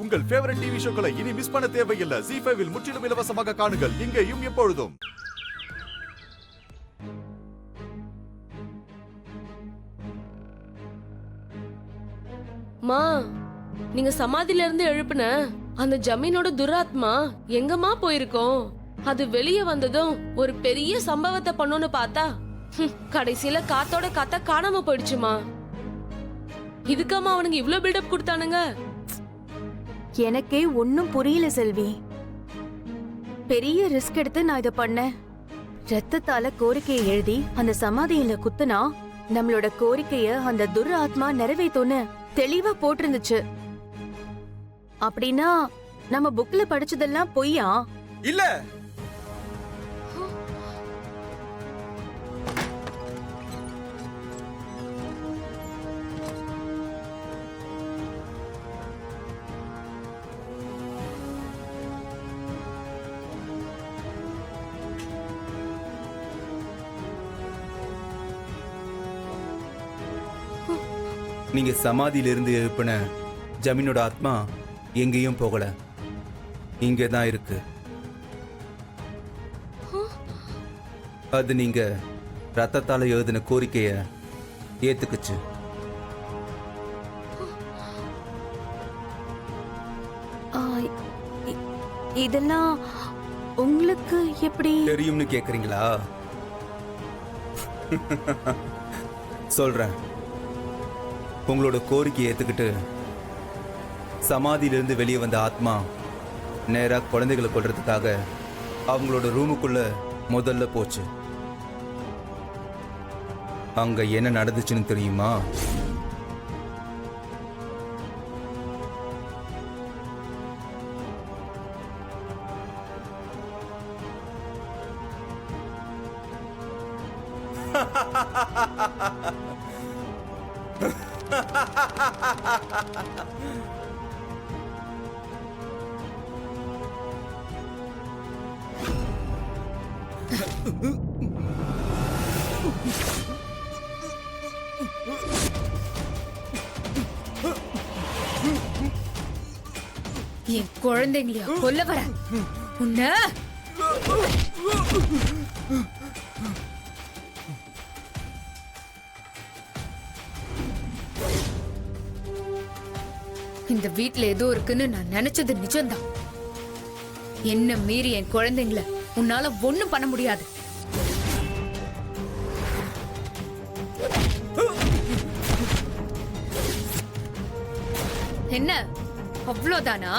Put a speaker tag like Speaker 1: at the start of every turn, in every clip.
Speaker 1: உங்கள் favourite TV ஷோக்களை இனி miss பண்ண தேவையில்லை. ZEE5 இல் முற்றிலும் இலவசமாக காணுங்கள். இங்கேயும் எப்பொழுதும்.
Speaker 2: மா, நீங்க சமாதியில இருந்து எழுப்புன அந்த ஜமீனோட துராத்மா எங்கம்மா போயிருக்கோம்? அது வெளியே வந்ததும் ஒரு பெரிய சம்பவத்தை பண்ணோன்னு பார்த்தா கடைசியில காத்தோட காத்தா காணாம போயிடுச்சுமா. இதுக்காம அவனுங்க இவ்ளோ பில்டப் கொடுத்தானுங்க?
Speaker 3: எனக்கே ஒன்னும் புரியல செல்வி. பெரிய ரிஸ்க் எடுத்து நான் இத பண்ணேன். ரத்தத்தால கோரிக்கையை எழுதி அந்த சமாதியில குத்துனா நம்மளோட கோரிக்கைய அந்த துர் ஆத்மா நிறைவேத்தும்னு தெளிவா போட்டிருந்துச்சு. அப்படின்னா நம்ம புக்ல படிச்சதெல்லாம் பொய்யா?
Speaker 4: இல்ல, நீங்க சமாதியிலிருந்து எழுப்பின ஜமீனோட ஆத்மா எங்கேயும் போகல, இங்கதான் இருக்கு. அது நீங்க ரத்தத்தால எழுதின கோரிக்கைய ஏத்துக்குச்சு.
Speaker 3: இதெல்லாம் உங்களுக்கு எப்படி
Speaker 4: தெரியும்னு கேக்குறீங்களா? சொல்றேன். உங்களோட கோரிக்கையை ஏத்துக்கிட்டு சமாதியிலிருந்து வெளியே வந்த ஆத்மா நேரா குழந்தைகளை கொல்றதுக்காக அவங்களோட ரூமுக்குள்ள முதல்ல போச்சு. அங்க என்ன நடந்துச்சுன்னு தெரியுமா?
Speaker 5: என் குழந்தைங்களையா கொல்ல வர உன்ன? இந்த வீட்ல ஏதோ இருக்குன்னு நான் நினைச்சது நிஜம்தான். என்ன மீறி என் குழந்தைங்கள உன்னால ஒண்ணும் பண்ண முடியாது. என்ன அவ்வளவுதானா?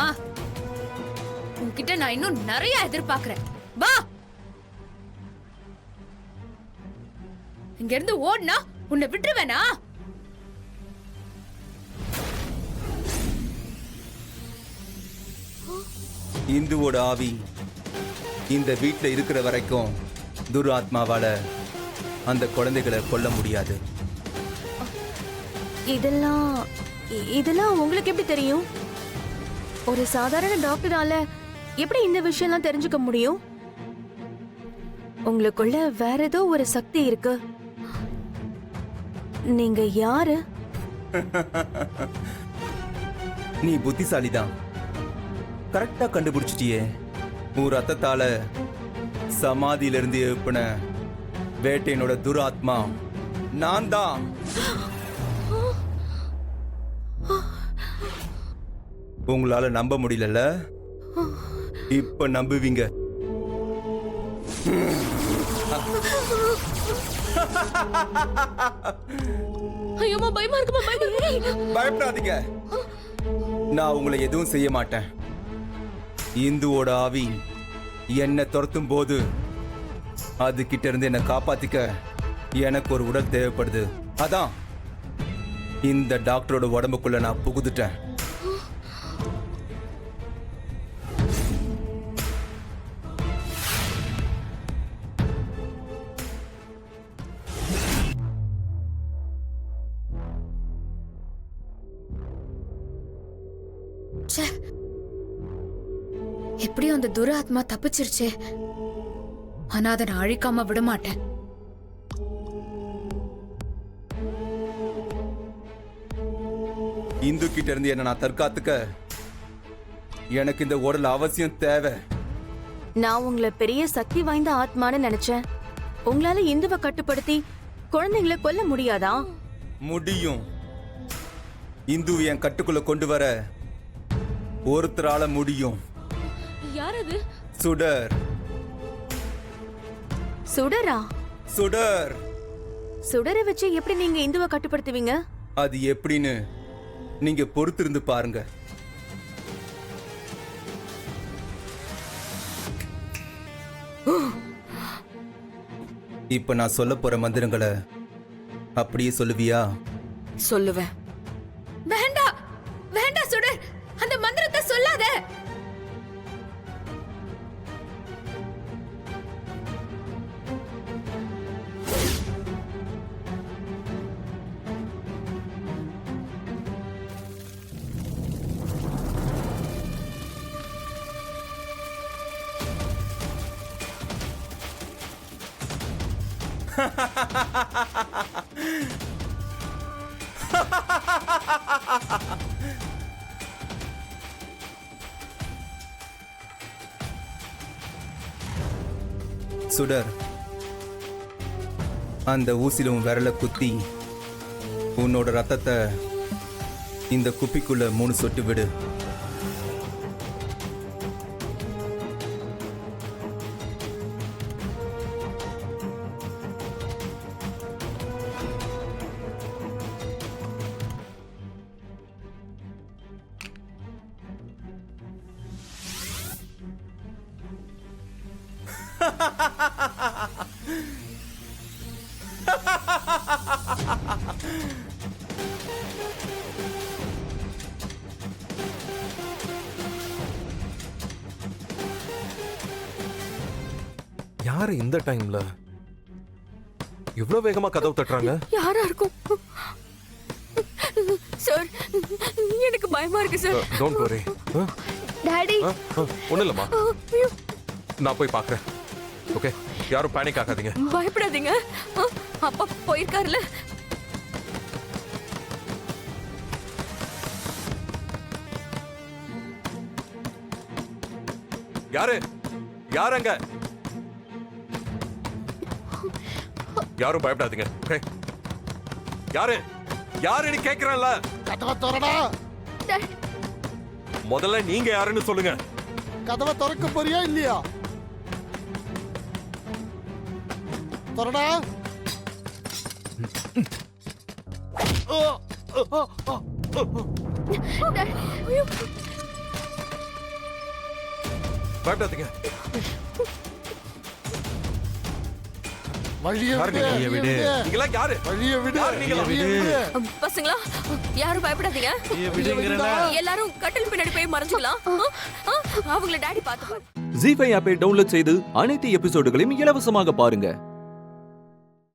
Speaker 5: உன்கிட்ட நான் இன்னும் நிறைய எதிர்பார்க்கிறேன். வா, இங்க இருந்து ஓடுனா உன்னை விட்டுருவேனா?
Speaker 4: இந்துவோட ஆவி இந்த வீட்ல இருக்கிற வரைக்கும் துராத்மாவால அந்த குழந்தைகளை கொல்ல முடியாது.
Speaker 3: இதெல்லாம் உங்களுக்கு எப்படி தெரியும்? ஒரு சாதாரண டாக்டரால எப்படி இந்த விஷயம்லாம் தெரிஞ்சுக்க முடியும்? உங்களுக்குள்ள வேற ஏதோ ஒரு சக்தி இருக்கு. நீங்க யாரு?
Speaker 4: நீ புத்திசாலிதான், கரெக்டா கண்டுபிடிச்சிட்டியே. உன் ரத்தத்தால சமாதியிலிருந்து எழுப்பின வேட்டையனோட துராத்மா நான் தான். உங்களால நம்ப முடியல, இப்ப நம்புவீங்க.
Speaker 2: ஐயோமா, பயமா இருக்குமா?
Speaker 4: பயப்படாதீங்க, நான் உங்களை எதுவும் செய்ய மாட்டேன். இந்துவோட ஆவி என்ன துரத்தும் போது அது கிட்ட இருந்து என்ன காப்பாத்திக்க எனக்கு ஒரு உடல் தேவைப்படுது. அதான் இந்த டாக்டரோட உடம்புக்குள்ள நான் புகுந்துட்டேன்.
Speaker 5: எப்படியும் அந்த துராத்மா தப்பிச்சிருச்சே. ஆனா அதை நான் அழிக்காம விட மாட்டேன்.
Speaker 4: இந்து கிட்ட இருந்து என்ன நான் தற்காத்துக்க எனக்கு இந்த உடல் அவசியம் தேவை.
Speaker 3: நான் உங்களை பெரிய சக்தி வாய்ந்த ஆத்மான்னு நினைச்சேன். உங்களால இந்துவை கட்டுப்படுத்தி குழந்தைங்களை கொல்ல முடியாதா?
Speaker 4: முடியும். இந்துவை என் கட்டுக்குள்ள கொண்டு வர ஒருத்தரால முடியும்.
Speaker 2: யார் அது?
Speaker 4: சுடர்.
Speaker 3: சுடரா?
Speaker 4: சுடர்.
Speaker 3: சுடரை வச்சு எப்படி நீங்க இந்துவை கட்டுப்படுத்துவீங்க?
Speaker 4: அது எப்படின்னு நீங்க பொறுத்திருந்து பாருங்க. இப்ப நான் சொல்ல போற மந்திரங்களை அப்படியே சொல்லுவியா?
Speaker 3: சொல்லுவேன்.
Speaker 5: வேண்டாம் வேண்டாம் சுடர், அந்த மந்திரத்தை சொல்லாத.
Speaker 4: சுடர், அந்த ஊசில உன் விரல குத்தி உன்னோட ரத்தத்தை இந்த குப்பிக்குள்ள 3 சொட்டு விடு.
Speaker 6: யாரு இந்த டைம்ல இவ்ளோ வேகமா கதவு தட்டுறாங்க?
Speaker 3: யாரா இருக்கும் சார்? எனக்கு பயமா இருக்கு சார்.
Speaker 6: Don't worry.
Speaker 3: டாடி.
Speaker 6: ஒண்ணு இல்லம்மா, நான் போய் பார்க்கறேன். ஓகே, யாரும் பேனிக் ஆகாதீங்க.
Speaker 3: பயப்படாதீங்க. அப்பா போயிருக்காருல.
Speaker 6: யாரு யாரங்க? யாரும் பயப்படாதீங்க. ஓகே, யாரு யாருன்னு கேக்குறேன்ல.
Speaker 7: கதவை திறடா.
Speaker 6: முதல்ல நீங்க யாருன்னு சொல்லுங்க.
Speaker 7: கதவை திறக்க போறியா இல்லையா? திறடா.
Speaker 6: பயப்படாதீங்க.
Speaker 7: வழிய
Speaker 6: யாரு
Speaker 7: விடு.
Speaker 6: நீங்க?
Speaker 7: வழிய விடு.
Speaker 6: நீங்களாம் யாரு?
Speaker 7: வழிய விடு.
Speaker 6: யாரு நீங்களா?
Speaker 7: வழிய விடு.
Speaker 3: பசங்களா, யாரும் பயப்படாதீங்க. எல்லாரும் கட்டில் பின்னாடி போய் மறைஞ்சுக்கலாம். அவங்கள டாடி பார்த்துப்பாரு.
Speaker 8: ஜீ5 ஆப்பை டவுன்லோட் செய்து அனைத்து எபிசோடுகளையும் இலவசமாக பாருங்க.